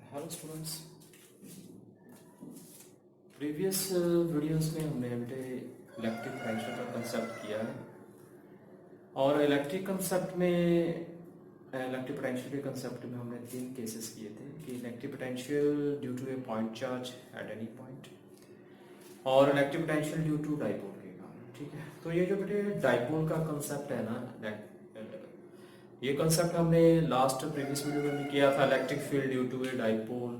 Hello students. Previous videos में हमने बेटे इलेक्ट्रिक पोटेंशियल का कंसेप्ट किया है और इलेक्ट्रिक कंसेप्ट में इलेक्ट्रिक पोटेंशियल के कंसेप्ट में हमने 3 केसेस किए थे कि electric potential due to a point charge at any point और electric potential due to dipole के कारण। ठीक है, तो ये जो बेटे डाइपोल का कंसेप्ट है ना, ये कंसेप्ट हमने लास्ट प्रीवियस वीडियो में भी किया था। Electric field due to a dipole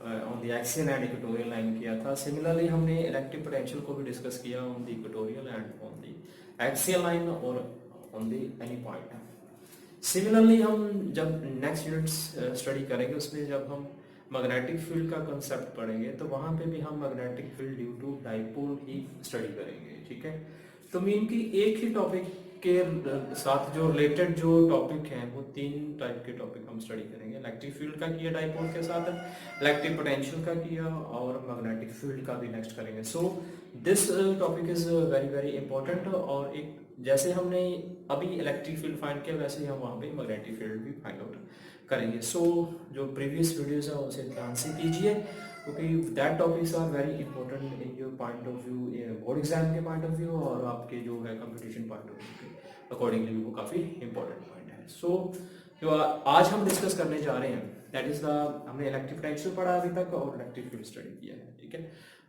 on the axial and equatorial line किया था। सिमिलरली हमने इलेक्ट्रिक पोटेंशियल को भी डिस्कस किया on the equatorial and on the axial line और on the any point. Similarly हम जब नेक्स्ट यूनिट्स स्टडी करेंगे उसमें जब हम मैग्नेटिक फील्ड का कंसेप्ट पढ़ेंगे तो वहां पे भी हम magnetic field due to dipole ही स्टडी करेंगे। ठीक है, तो मीन की एक ही टॉपिक के साथ जो रिलेटेड जो टॉपिक हैं वो 3 टाइप के टॉपिक हम स्टडी करेंगे। इलेक्ट्रिक फील्ड का किया डाइपोल के साथ, इलेक्ट्रिक पोटेंशियल का किया और मैग्नेटिक फील्ड का भी नेक्स्ट करेंगे। So this topic is very very important. और एक जैसे हमने अभी इलेक्ट्रिक फील्ड फाइंड किया वैसे ही हम वहाँ पे मैग्नेटिक फील्ड भी फाइंड आउट करेंगे। सो जो प्रीवियस वीडियोस है उसे ध्यान से कीजिए क्योंकि that topics are very important in your point of view, board exam के पॉइंट ऑफ व्यू और आपके जो है कंपटीशन पॉइंट ऑफ व्यू के अकॉर्डिंगली वो काफ़ी इंपॉर्टेंट पॉइंट है। सो जो आज हम डिस्कस करने जा रहे हैं दैट इज द, हमने इलेक्ट्रिक पोटेंशियल पढ़ा अभी तक और इलेक्ट्रिक फील्ड स्टडी किया है। ठीक है,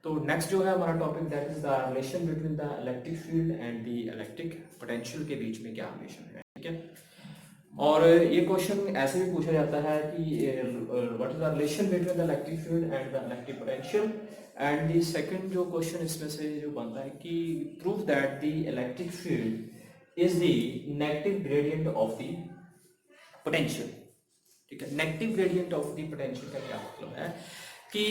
तो नेक्स्ट जो है हमारा topic that is the relation between the electric field and the electric potential के बीच में क्या रिलेशन है। ठीक है, और ये क्वेश्चन ऐसे भी पूछा जाता है कि what is the relation between the electric field and the electric potential. And the second जो क्वेश्चन इसमें से जो बनता है कि prove that the electric field is the negative gradient of the potential. ठीक है, negative gradient of the potential का क्या मतलब है कि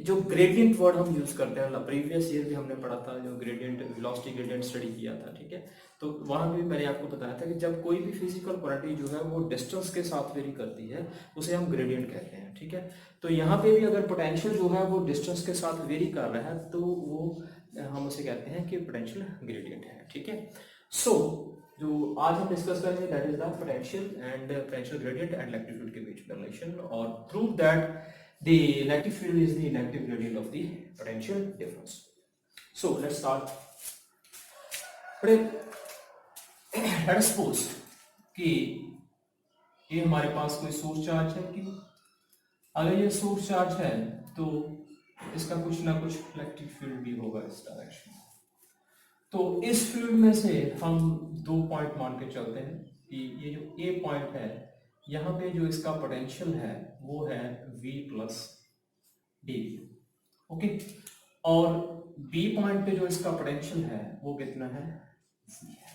जो ग्रेडियंट वर्ड हम यूज करते हैं, प्रीवियस ईयर भी हमने पढ़ा था जो ग्रेडियंट वेलोसिटी ग्रेडियंट स्टडी किया था। ठीक है, तो वहां भी मैंने आपको बताया था कि जब कोई भी फिजिकल क्वांटिटी जो है वो डिस्टेंस के साथ वेरी करती है उसे हम ग्रेडियंट कहते हैं। ठीक है, तो यहाँ पे भी अगर पोटेंशियल जो है वो डिस्टेंस के साथ वेरी कर रहा है तो वो हम उसे कहते हैं कि पोटेंशियल ग्रेडियंट है। ठीक है, सो जो आज हम डिस्कस करेंगे that is the potential and potential gradient and electric field के बीच में रिलेशन और prove that the electric field is the negative gradient of the potential difference. So let's start. Let us suppose कि ये हमारे पास कोई source charge है कि अगर ये सोर्स चार्ज है तो इसका कुछ ना कुछ इलेक्ट्रिक फील्ड भी होगा इस डायरेक्शन में। तो इस फील्ड में से हम 2 पॉइंट मान के चलते हैं कि ये जो ए पॉइंट है यहाँ पे जो इसका पोटेंशियल है वो है V प्लस डी। ओके, और बी पॉइंट पे जो इसका पोटेंशियल है वो कितना है C है।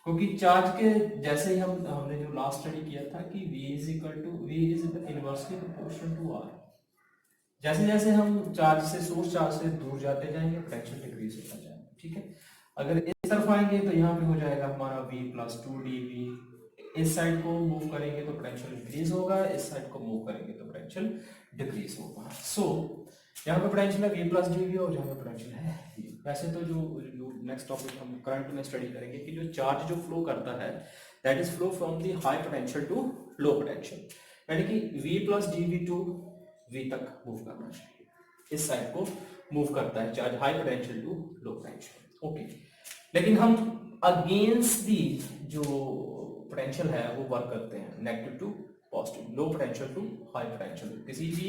क्योंकि चार्ज के जैसे ही हमने जो लास्ट स्टडी किया था कि V is inversely proportional to R। जैसे जैसे हम चार्ज से सोर्स चार्ज से दूर जाते जाएंगे पोटेंशियल डिक्रीज होता जाएगा। ठीक है, अगर इस तरफ आएंगे तो यहाँ पे हो जाएगा हमारा V प्लस 2dV। इस साइड को मूव करेंगे तो पोटेंशियल इंक्रीज होगा, इस साइड को मूव करेंगे तो पोटेंशियल डिक्रीज होगा। सो यहाँ पे पोटेंशियल है V प्लस dV और यहाँ पे पोटेंशियल है V। वैसे तो जो नेक्स्ट टॉपिक हम करंट में स्टडी करेंगे कि जो चार्ज जो फ्लो करता है that is flow from the high potential to low potential, यानी कि V plus dV to V तक मूव करना चाहिए। इस साइड को मूव करता है charge high potential to low potential. Okay, लेकिन हम अगेंस्ट दी जो पोटेंशियल है वो वर्क करते हैं negative to positive, low potential to high potential. किसी भी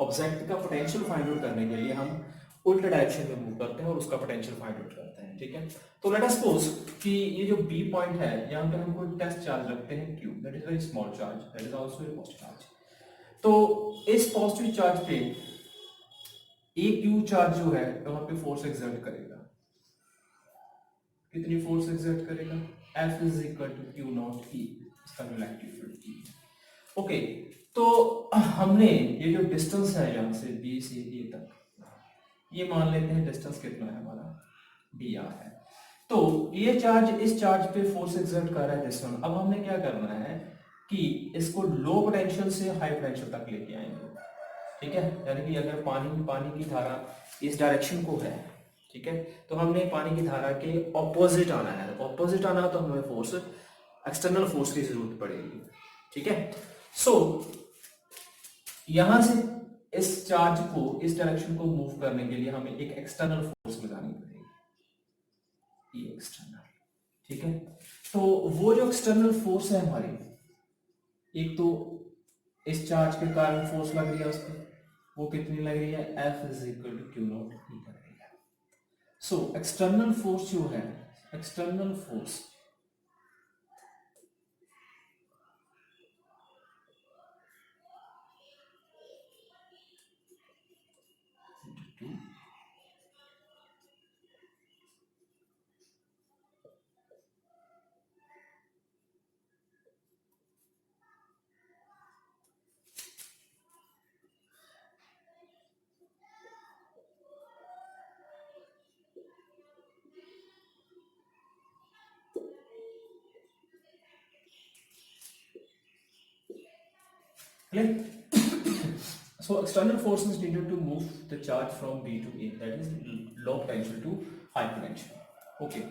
ऑब्जेक्ट का पोटेंशियल फाइंड आउट करने के लिए हम उल्टे डायरेक्शन में मूव करते हैं और उसका पोटेंशियल फाइंड आउट करते हैं। ठीक है, तो लेट अस सपोज कि ये जो बी पॉइंट है यहाँ पे हम कोई टेस्ट चार्ज रखते हैं Q, that is very small charge, that is also a positive charge. तो इस पॉजिटिव चार्ज पे एक Q चार्ज जो है वहां पे फोर्स एक्सर्ट करेगा। कितनी फोर्स एक्सर्ट करेगा? F is equal to Q naught E, इसका जो इलेक्ट्रिक फील्ड E। ओके, तो हमने ये जो डिस्टेंस है यहाँ से B से A तक, ये मान लेते हैं डिस्टेंस कितना है हमारा dr है। तो ये चार्ज इस चार्ज पे फोर्स एक्सर्ट कर रहा है दिस वन। अब हमने क्या करना है कि इसको लो पोटेंशियल से हाई पोटेंशियल तक लेके आएंगे। ठीक है, यानी कि अगर पानी की धारा इस डायरेक्शन को है, ठीक है, तो हमने पानी की धारा के ऑपोजिट आना है। ऑपोजिट आना तो हमें फोर्स एक्सटर्नल फोर्स की जरूरत पड़ेगी। ठीक है, सो यहां से इस चार्ज को, इस डायरेक्शन को मूव करने के लिए हमें एक एक्सटर्नल फोर्स लगानी पड़ेगी, ये एक्सटर्नल, ठीक है। तो वो जो एक्सटर्नल फोर्स है हमारी, एक तो इस चार्ज के कारण फोर्स लग रही है उस पर, वो कितनी लग रही है, F is equal to q naught E लग रही है। सो एक्सटर्नल फोर्स जो है, external force so external force is needed to move the charge from B to A, that is low potential to high potential. Okay,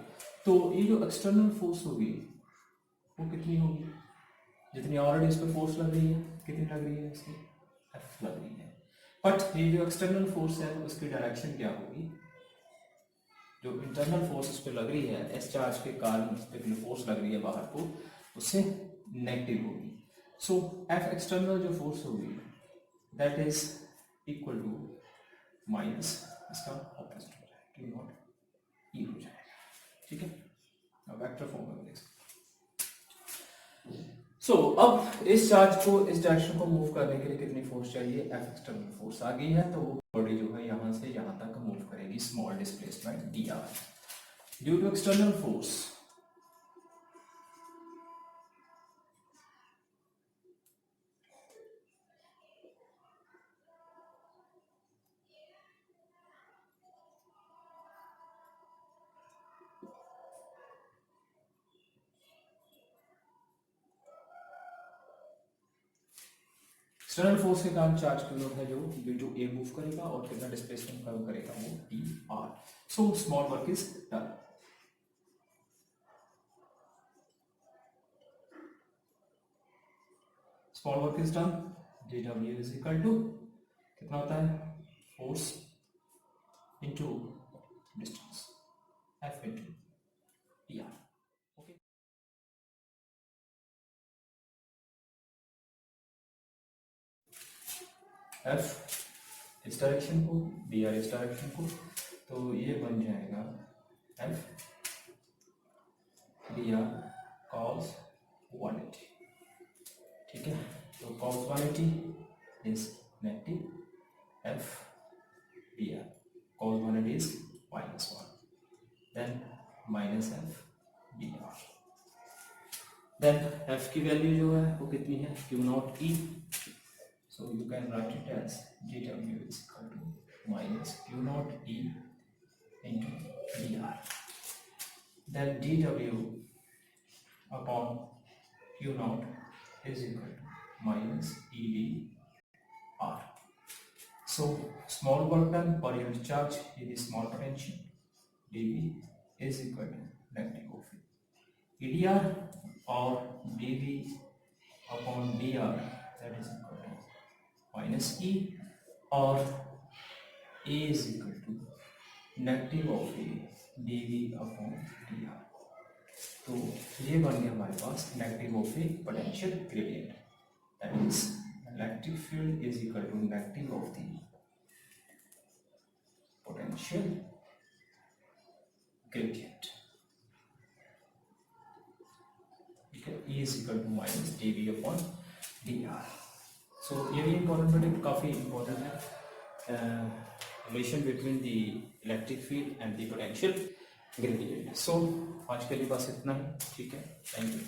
तो ये जो external force होगी वो कितनी होगी, जितनी ऑलरेडी इस पर फोर्स लग रही है, कितनी लग रही है इसकी, F लग रही है। बट ये जो एक्सटर्नल फोर्स है उसकी डायरेक्शन क्या होगी, जो इंटरनल फोर्स इस पर लग रही है, इस चार्ज के कारण इस पर जो फोर्स लग रही है बाहर को, उससे नेगेटिव होगी। सो F एक्सटर्नल जो फोर्स होगी that is equal to minus इसका ऑपोजिट हो जाएगा, क्यू नॉट ई हो जाएगा, ठीक है। अब वेक्टर फॉर्म में देख सकते। सो अब इस चार्ज को, इस डायरेक्शन को मूव करने के लिए कितनी फोर्स चाहिए, F एक्सटर्नल फोर्स आ गई है, तो वो बॉडी जो है यहाँ से यहाँ तक मूव करेगी, small displacement dr due to external force. External force के कारण चार्ज क्यू नॉट है जो बिंदु ए मूव करेगा और कितना डिस्प्लेसमेंट कवर करेगा, वो dr। So small work is done. Small work is done, dw is equal to कितना होता है, force into distance, F into dr। Okay, F इस डायरेक्शन को, dr इस डायरेक्शन को, तो ये बन जाएगा F dr cos 180, ठीक है। तो cos 180 is negative, F dr cos 180 is -1, then minus F dr, then F की वैल्यू जो है वो कितनी है, Q naught E, so you can write it as dw is equal to minus Q naught E into dr, then dw upon Q naught is equal to minus E dr. So small work done per unit charge is small potential, dv is equal to negative of EDR or dv upon dr, that is equal to minus E, और A is equal to negative of A dv upon dr। तो ये बन गया हमारे पास negative of A potential gradient, that is electric field is equal to negative of the potential gradient, ठीक है। E is equal to minus dv upon dr। So ये भी इम्पोर्टेंट, बट काफ़ी इम्पोर्टेंट है, relation between the electric field and the potential gradient. So आज के लिए बस इतना ही, ठीक है, थैंक यू।